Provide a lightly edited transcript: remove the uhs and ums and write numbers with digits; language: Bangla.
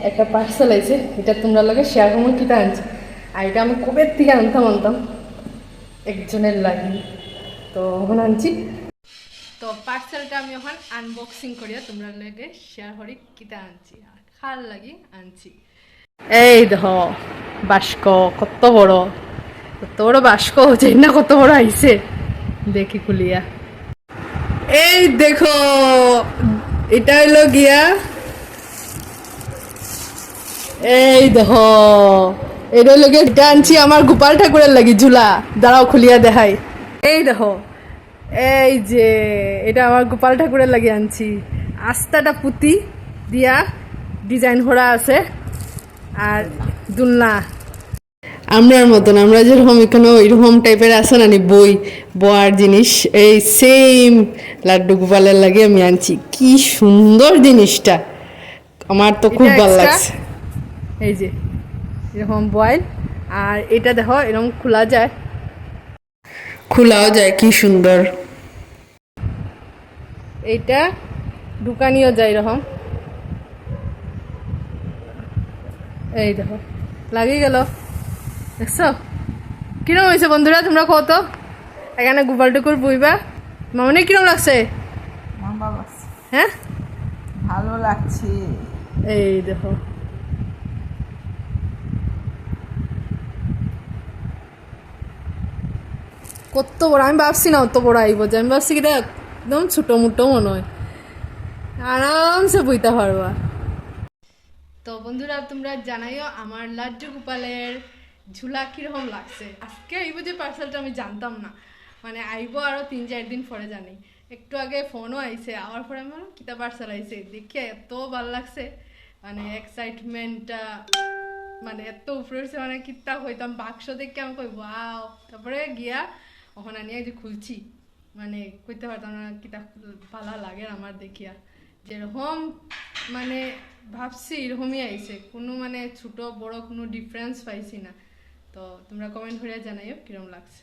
একটা পার্সেল আছে, এটা তোমরা লগে শেয়ার করবো কিতা আনছি। আর এটা আমি কবে থেকে আনতাম একজনের লাগি, তো এখন আনছি। তো পার্সেলটা আমি এখন আনবক্সিং করিয়া তোমরা লগে শেয়ার করি কিতা আনছি আর খার লাগি আনছি। এই দেখো বাস্ক কত বড়, কত বড় বাস্ক হচ্ছে না, কত বড় আইছে দেখি খুলিয়া। এই দেখো এটা হইলো গিয়া, এই দেখো এটা হইলো গিয়া, এটা আনছি আমার গোপাল ঠাকুরের লাগি ঝুলা। দাঁড়াও খুলিয়া দেখাই। এই দেখো, এই যে এটা আমার গোপাল ঠাকুরের লাগি আনছি। আস্তাটা পুঁতি দিয়া ডিজাইন করা আছে আর দুলনা আমরার মতন, আমরা যেরকম এখানে ওইরকম টাইপের আছে না বই বয়ার জিনিস, এই সেম লাড্ডু গোপালের লাগে আমি আনছি। কি সুন্দর জিনিসটা, আমার তো খুব ভালো লাগছে। এই যে এরকম বয়েল, আর এটা দেখো এরকম খোলা যায়, খোলাও যায়, কি সুন্দর। এইটা ঢুকানিও যায় এরকম। এই দেখো লাগিয়ে গেল, দেখছো কিরম হয়েছে বন্ধুরা? তোমরা কত এখানে গোপাল টুকুর বইবা মামনি কিরম লাগছে? হ্যাঁ ভালো লাগছে। এই দেখো কত বড়, আমি ভাবছি না অত বড় আইব, যে আমি ভাবছি কিটা একদম ছোটো মোটো মনে হয়, আরামসে বইতে পারবা। তো বন্ধুরা তোমরা জানাইও আমার লাড্ডু গোপালের ঝুলা কিরকম লাগছে। আজকে আইব যে পার্সেলটা আমি জানতাম না, মানে আইব আরো 3-4 দিন পরে জানি। একটু আগে ফোনও আইছে, আওয়ার পরে আমার কিতা পার্সেল আইছে দেখে এত ভালো লাগছে, মানে এক্সাইটমেন্টটা মানে এত উপরে উঠছে, মানে কিতা হইতাম বাক্স দেখে আমি কই ওয়াও। তারপরে গিয়া ওখানে নিয়ে যে খুলছি, মানে কইতে পারতাম না কিতা ভালো লাগে আমার দেখিয়া। যেরকম মানে ভাবছি এরকমই আইছে, কোনো মানে ছোট বড় কোনো ডিফারেন্স পাইছি না। তো তোমরা কমেন্ট করে জানাইও কিরকম লাগছে।